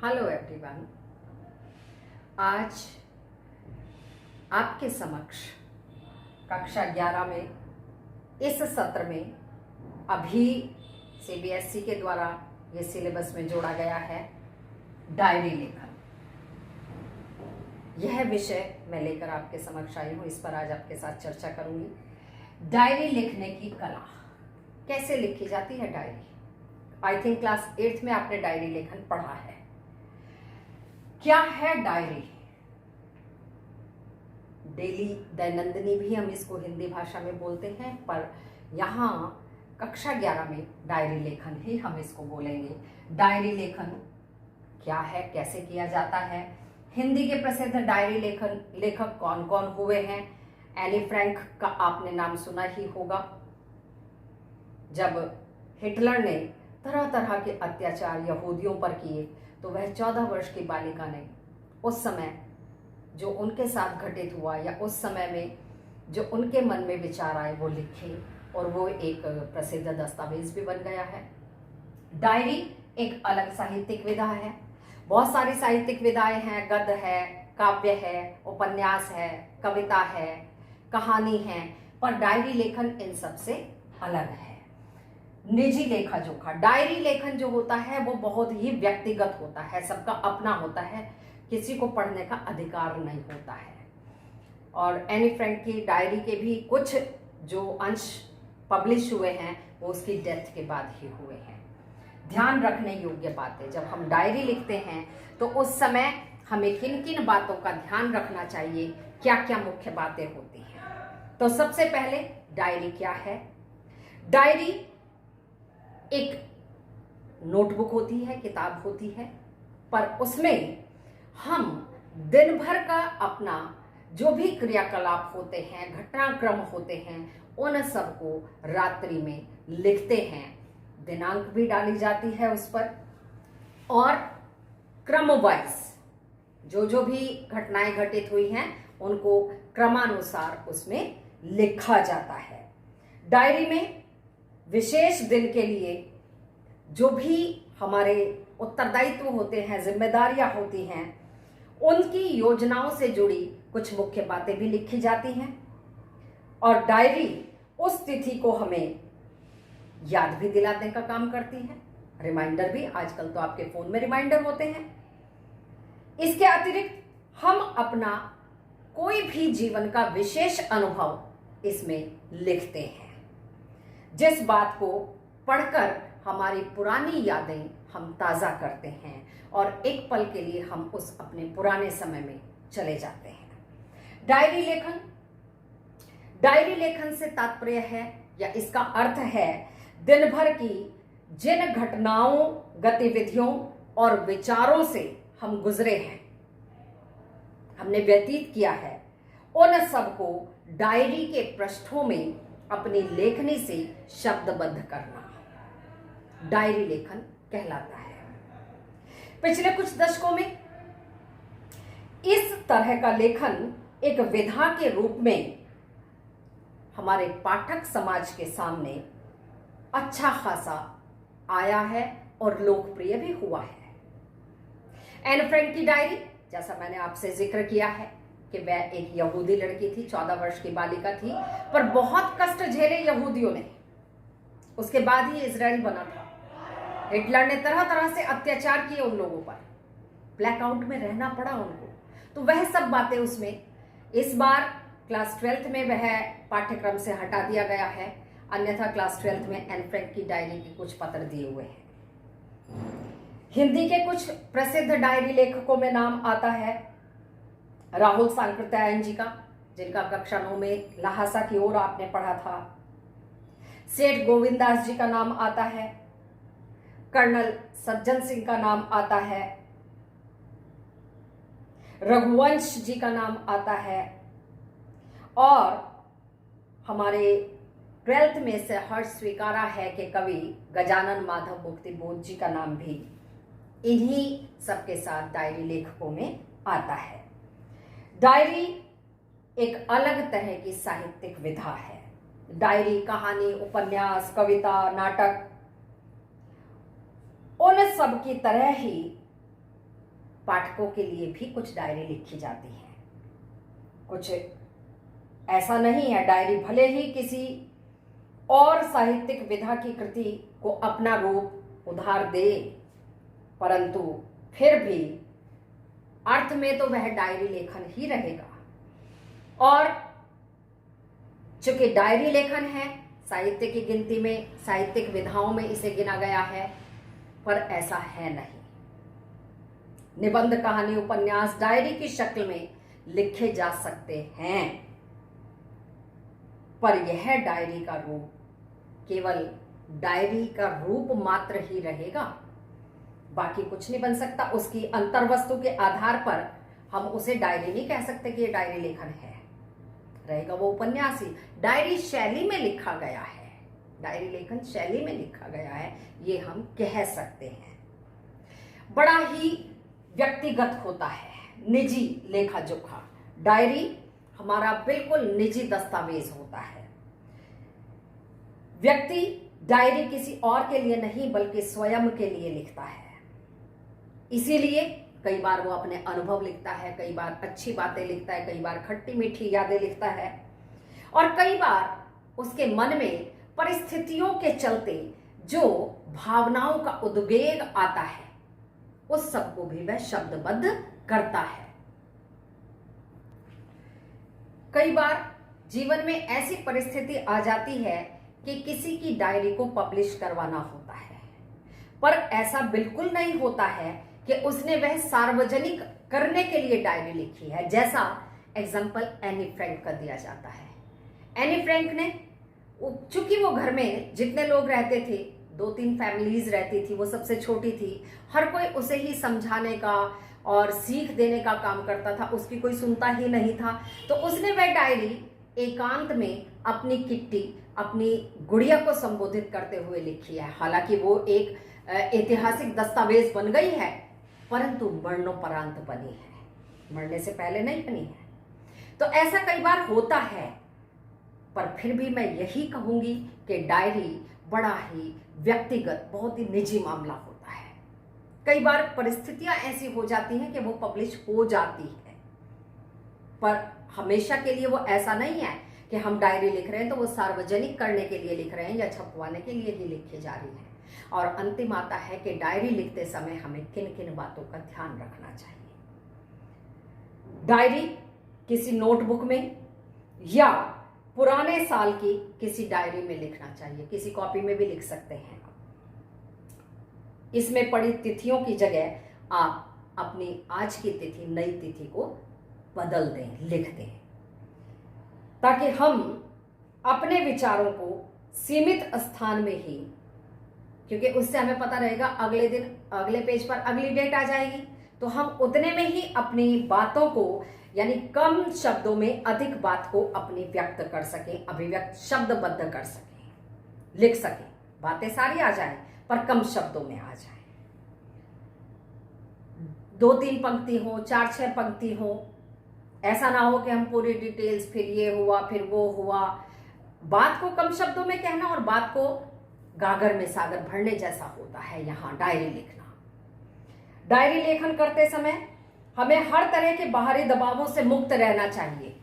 Hello everyone. आज आपके समक्ष कक्षा 11 में इस सत्र में अभी सीबीएसई के द्वारा ये सिलेबस में जोड़ा गया है डायरी लेखन। यह विषय मैं लेकर आपके समक्ष आई हूँ। इस पर आज आपके साथ चर्चा करूंगी। डायरी लिखने की कला कैसे लिखी जाती है। Diary I think class 8th में आपने डायरी लेखन पढ़ा है। क्या है डायरी? डेली दैनंदिनी भी हम इसको हिंदी भाषा में बोलते हैं, पर यहाँ कक्षा 11 में डायरी लेखन ही हम इसको बोलेंगे। डायरी लेखन क्या है, कैसे किया जाता है? हिंदी के प्रसिद्ध डायरी लेखक कौन कौन हुए हैं? एनी फ्रैंक का आपने नाम सुना ही होगा। जब हिटलर ने तरह तरह के अत्याचार यहूदियों पर किए तो वह 14 वर्ष की बालिका ने उस समय जो उनके साथ घटित हुआ या उस समय में जो उनके मन में विचार आए वो लिखे, और वो एक प्रसिद्ध दस्तावेज भी बन गया है। डायरी एक अलग साहित्यिक विधा है। बहुत सारी साहित्यिक विधाएं हैं। गद्य है, काव्य है, उपन्यास है, कविता है, कहानी है, पर डायरी लेखन इन सब से अलग है। निजी लेखा जोखा डायरी लेखन जो होता है वो बहुत ही व्यक्तिगत होता है, सबका अपना होता है, किसी को पढ़ने का अधिकार नहीं होता है। और एनी फ्रैंक की डायरी के भी कुछ जो अंश पब्लिश हुए हैं वो उसकी डेथ के बाद ही हुए हैं। ध्यान रखने योग्य बातें, जब हम डायरी लिखते हैं तो उस समय हमें किन किन बातों का ध्यान रखना चाहिए, क्या क्या मुख्य बातें होती हैं। तो सबसे पहले डायरी क्या है? डायरी एक नोटबुक होती है, किताब होती है, पर उसमें हम दिन भर का अपना जो भी क्रियाकलाप होते हैं, घटनाक्रम होते हैं, उन सबको रात्रि में लिखते हैं। दिनांक भी डाली जाती है उस पर, और क्रमवाइज जो भी घटनाएं घटित हुई हैं उनको क्रमानुसार उसमें लिखा जाता है। डायरी में विशेष दिन के लिए जो भी हमारे उत्तरदायित्व होते हैं, जिम्मेदारियां होती हैं, उनकी योजनाओं से जुड़ी कुछ मुख्य बातें भी लिखी जाती हैं। और डायरी उस तिथि को हमें याद भी दिलाने का काम करती है। रिमाइंडर भी, आजकल तो आपके फोन में रिमाइंडर होते हैं। इसके अतिरिक्त हम अपना कोई भी जीवन का विशेष अनुभव इसमें लिखते हैं। जिस बात को पढ़कर हमारी पुरानी यादें हम ताजा करते हैं और एक पल के लिए हम उस अपने पुराने समय में चले जाते हैं। डायरी लेखन से तात्पर्य है या इसका अर्थ है दिन भर की जिन घटनाओं, गतिविधियों और विचारों से हम गुजरे हैं, हमने व्यतीत किया है, उन सबको डायरी के पृष्ठों में अपनी लेखनी से शब्दबद्ध करना डायरी लेखन कहलाता है। पिछले कुछ दशकों में इस तरह का लेखन एक विधा के रूप में हमारे पाठक समाज के सामने अच्छा खासा आया है और लोकप्रिय भी हुआ है। एन फ्रैंक की डायरी, जैसा मैंने आपसे जिक्र किया है कि वह एक यहूदी लड़की थी, 14 वर्ष की बालिका थी, पर बहुत कष्ट झेले यहूदियों ने। उसके बाद ही इजराइल बना था। हिटलर ने तरह तरह से अत्याचार किए उन लोगों पर, ब्लैकआउट में रहना पड़ा उनको। तो वह सब बातें उसमें, इस बार क्लास 12th में वह पाठ्यक्रम से हटा दिया गया है, अन्यथा क्लास 12th में एन फ्रैंक की डायरी के कुछ पत्र दिए हुए हैं। हिंदी के कुछ प्रसिद्ध डायरी लेखकों में नाम आता है राहुल सांकृत्यायन जी का, जिनका कक्षा 9 में लहासा की ओर आपने पढ़ा था। सेठ गोविंदास जी का नाम आता है। कर्नल सज्जन सिंह का नाम आता है। रघुवंश जी का नाम आता है। और हमारे 12th में से हर्ष स्वीकारा है कि कवि गजानन माधव मुक्तिबोध जी का नाम भी इन्हीं सबके साथ डायरी लेखकों में आता है। डायरी एक अलग तरह की साहित्यिक विधा है। डायरी कहानी, उपन्यास, कविता, नाटक, उन सब की तरह ही पाठकों के लिए भी कुछ डायरी लिखी जाती है। कुछ ऐसा नहीं है, डायरी भले ही किसी और साहित्यिक विधा की कृति को अपना रूप उधार दे, परंतु फिर भी अर्थ में तो वह डायरी लेखन ही रहेगा। और चूंकि डायरी लेखन है, साहित्य की गिनती में, साहित्यिक विधाओं में इसे गिना गया है, पर ऐसा है नहीं। निबंध, कहानी, उपन्यास डायरी की शक्ल में लिखे जा सकते हैं, पर यह डायरी का रूप केवल डायरी का रूप मात्र ही रहेगा, बाकी कुछ नहीं बन सकता। उसकी अंतर्वस्तु के आधार पर हम उसे डायरी नहीं कह सकते कि ये डायरी लेखन है, रहेगा वो उपन्यास ही। डायरी शैली में लिखा गया है, डायरी लेखन शैली में लिखा गया है, ये हम कह सकते हैं। बड़ा ही व्यक्तिगत होता है, निजी लेखा जोखा। डायरी हमारा बिल्कुल निजी दस्तावेज होता है। व्यक्ति डायरी किसी और के लिए नहीं बल्कि स्वयं के लिए लिखता है। इसीलिए कई बार वो अपने अनुभव लिखता है, कई बार अच्छी बातें लिखता है, कई बार खट्टी मीठी यादें लिखता है, और कई बार उसके मन में परिस्थितियों के चलते जो भावनाओं का उद्वेग आता है उस सब को भी वह शब्दबद्ध करता है। कई बार जीवन में ऐसी परिस्थिति आ जाती है कि किसी की डायरी को पब्लिश करवाना होता है, पर ऐसा बिल्कुल नहीं होता है कि उसने वह सार्वजनिक करने के लिए डायरी लिखी है, जैसा एग्जाम्पल एनी फ्रैंक का दिया जाता है। एनी फ्रैंक ने, चूंकि वो घर में जितने लोग रहते थे, 2-3 फैमिलीज रहती थी, वो सबसे छोटी थी, हर कोई उसे ही समझाने का और सीख देने का काम करता था, उसकी कोई सुनता ही नहीं था। तो उसने वह डायरी एकांत में अपनी किट्टी, अपनी गुड़िया को संबोधित करते हुए लिखी है। हालांकि वो एक ऐतिहासिक दस्तावेज बन गई है, परंतु मरणोपरांत बनी है, मरने से पहले नहीं बनी है। तो ऐसा कई बार होता है, पर फिर भी मैं यही कहूंगी कि डायरी बड़ा ही व्यक्तिगत, बहुत ही निजी मामला होता है। कई बार परिस्थितियां ऐसी हो जाती हैं कि वो पब्लिश हो जाती है, पर हमेशा के लिए वो ऐसा नहीं है कि हम डायरी लिख रहे हैं तो वो सार्वजनिक करने के लिए लिख रहे हैं या छपवाने के लिए ही लिखी जा रही है। और अंतिम आता है कि डायरी लिखते समय हमें किन किन बातों का ध्यान रखना चाहिए। डायरी किसी नोटबुक में या पुराने साल की किसी डायरी में लिखना चाहिए, किसी कॉपी में भी लिख सकते हैं। इसमें पड़ी तिथियों की जगह आप अपनी आज की तिथि, नई तिथि को बदल दें, लिख दें, ताकि हम अपने विचारों को सीमित स्थान में ही, क्योंकि उससे हमें पता रहेगा अगले दिन अगले पेज पर अगली डेट आ जाएगी, तो हम उतने में ही अपनी बातों को, यानी कम शब्दों में अधिक बात को अपनी व्यक्त कर सकें, अभिव्यक्त शब्दबद्ध कर सकें, लिख सकें। बातें सारी आ जाएं पर कम शब्दों में आ जाएं। 2-3 पंक्ति हो, 4-6 पंक्ति हो, ऐसा ना हो कि हम पूरी डिटेल्स, फिर ये हुआ फिर वो हुआ। बात को कम शब्दों में कहना और बात को गागर में सागर भरने जैसा होता है यहाँ डायरी लिखना। डायरी लेखन करते समय हमें हर तरह के बाहरी दबावों से मुक्त रहना चाहिए।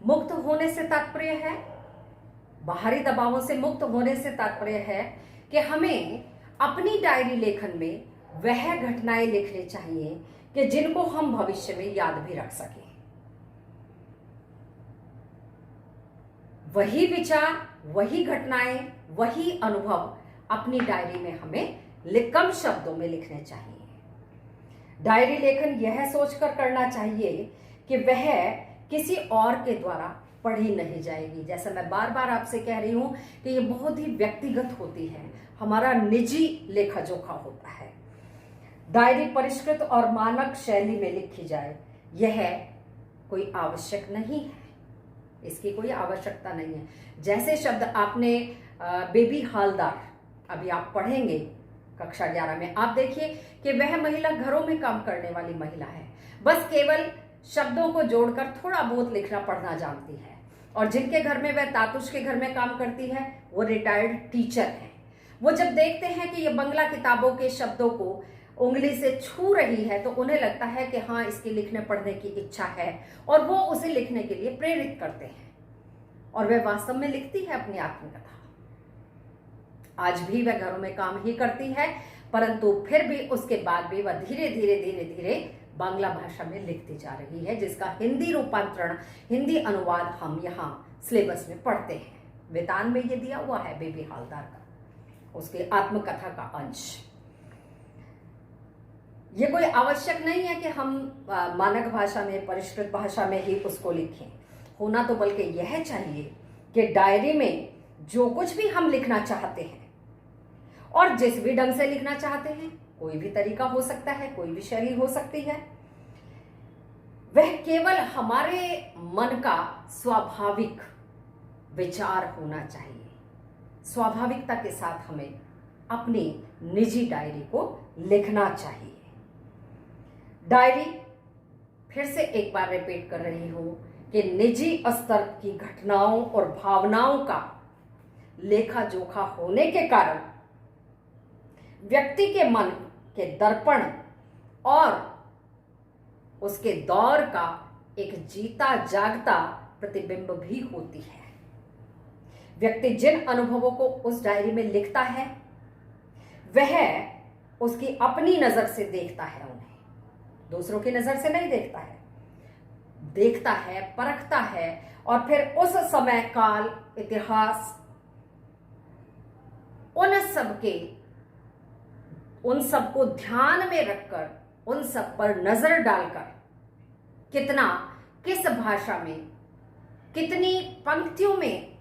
मुक्त होने से तात्पर्य है, बाहरी दबावों से मुक्त होने से तात्पर्य है कि हमें अपनी डायरी लेखन में वह घटनाएं लिखनी चाहिए कि जिनको हम भविष्य में याद भी रख सकें। वही विचार, वही घटनाएं, वही अनुभव अपनी डायरी में हमें कम शब्दों में लिखने चाहिए। डायरी लेखन यह सोचकर करना चाहिए कि वह किसी और के द्वारा पढ़ी नहीं जाएगी। जैसा मैं बार बार आपसे कह रही हूं कि ये बहुत ही व्यक्तिगत होती है, हमारा निजी लेखा जोखा होता है। डायरी परिष्कृत और मानक शैली में लिखी जाए, यह कोई आवश्यक नहीं है, इसकी कोई आवश्यकता नहीं है। जैसे शब्द आपने बेबी हालदार, अभी आप पढ़ेंगे कक्षा 11 में, आप देखिए कि वह महिला घरों में काम करने वाली महिला है, बस केवल शब्दों को जोड़कर थोड़ा बहुत लिखना पढ़ना जानती है। और जिनके घर में वह तातुश के घर में काम करती है, वो रिटायर्ड टीचर है, वो जब देखते हैं कि ये बंगला किताबों के शब्दों को उंगली से छू रही है तो उन्हें लगता है कि हाँ, इसकी लिखने पढ़ने की इच्छा है और वो उसे लिखने के लिए प्रेरित करते हैं और वह वास्तव में लिखती है अपनी आत्मकथा। आज भी वह घरों में काम ही करती है, परंतु फिर भी उसके बाद भी वह धीरे धीरे धीरे धीरे बांग्ला भाषा में लिखती जा रही है, जिसका हिंदी रूपांतरण, हिंदी अनुवाद हम यहाँ सिलेबस में पढ़ते हैं। वेतान में ये दिया हुआ है बेबी हालदार का, उसकी आत्मकथा का अंश। ये कोई आवश्यक नहीं है कि हम मानक भाषा में, परिष्कृत भाषा में ही उसको लिखें। होना तो बल्कि यह चाहिए कि डायरी में जो कुछ भी हम लिखना चाहते हैं और जिस भी ढंग से लिखना चाहते हैं, कोई भी तरीका हो सकता है, कोई भी शैली हो सकती है, वह केवल हमारे मन का स्वाभाविक विचार होना चाहिए। स्वाभाविकता के साथ हमें अपनी निजी डायरी को लिखना चाहिए। डायरी, फिर से एक बार रिपीट कर रही हूं कि निजी स्तर की घटनाओं और भावनाओं का लेखा जोखा होने के कारण व्यक्ति के मन के दर्पण और उसके दौर का एक जीता जागता प्रतिबिंब भी होती है। व्यक्ति जिन अनुभवों को उस डायरी में लिखता है वह उसकी अपनी नजर से देखता है, उन्हें दूसरों की नजर से नहीं देखता है, देखता है, परखता है और फिर उस समय काल, इतिहास, उन सब को ध्यान में रखकर, उन सब पर नजर डालकर किस भाषा में, कितनी पंक्तियों में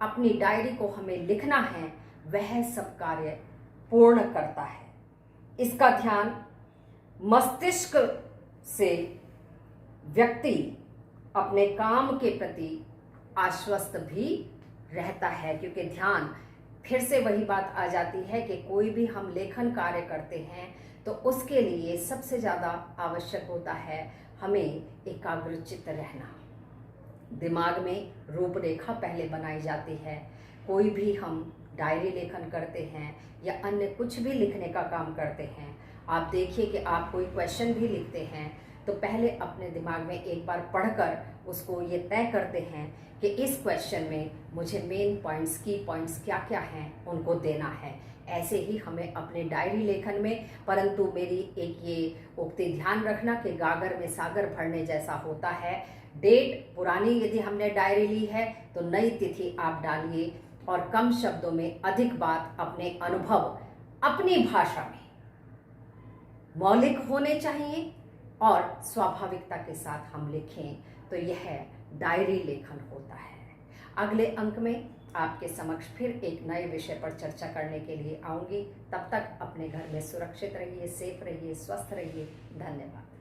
अपनी डायरी को हमें लिखना है, वह सब कार्य पूर्ण करता है। इसका ध्यान मस्तिष्क से व्यक्ति अपने काम के प्रति आश्वस्त भी रहता है, क्योंकि ध्यान, फिर से वही बात आ जाती है कि कोई भी हम लेखन कार्य करते हैं तो उसके लिए सबसे ज़्यादा आवश्यक होता है हमें एकाग्रचित्त रहना। दिमाग में रूपरेखा पहले बनाई जाती है। कोई भी हम डायरी लेखन करते हैं या अन्य कुछ भी लिखने का काम करते हैं, आप देखिए कि आप कोई क्वेश्चन भी लिखते हैं तो पहले अपने दिमाग में एक बार पढ़कर उसको ये तय करते हैं कि इस क्वेश्चन में मुझे मेन पॉइंट्स, की पॉइंट्स क्या क्या हैं, उनको देना है। ऐसे ही हमें अपने डायरी लेखन में, परंतु मेरी एक ये उक्ति ध्यान रखना कि गागर में सागर भरने जैसा होता है। डेट पुरानी यदि हमने डायरी ली है तो नई तिथि आप डालिए और कम शब्दों में अधिक बात, अपने अनुभव अपनी भाषा में मौलिक होने चाहिए और स्वाभाविकता के साथ हम लिखें तो यह डायरी लेखन होता है। अगले अंक में आपके समक्ष फिर एक नए विषय पर चर्चा करने के लिए आऊंगी। तब तक अपने घर में सुरक्षित रहिए, सेफ रहिए, स्वस्थ रहिए। धन्यवाद।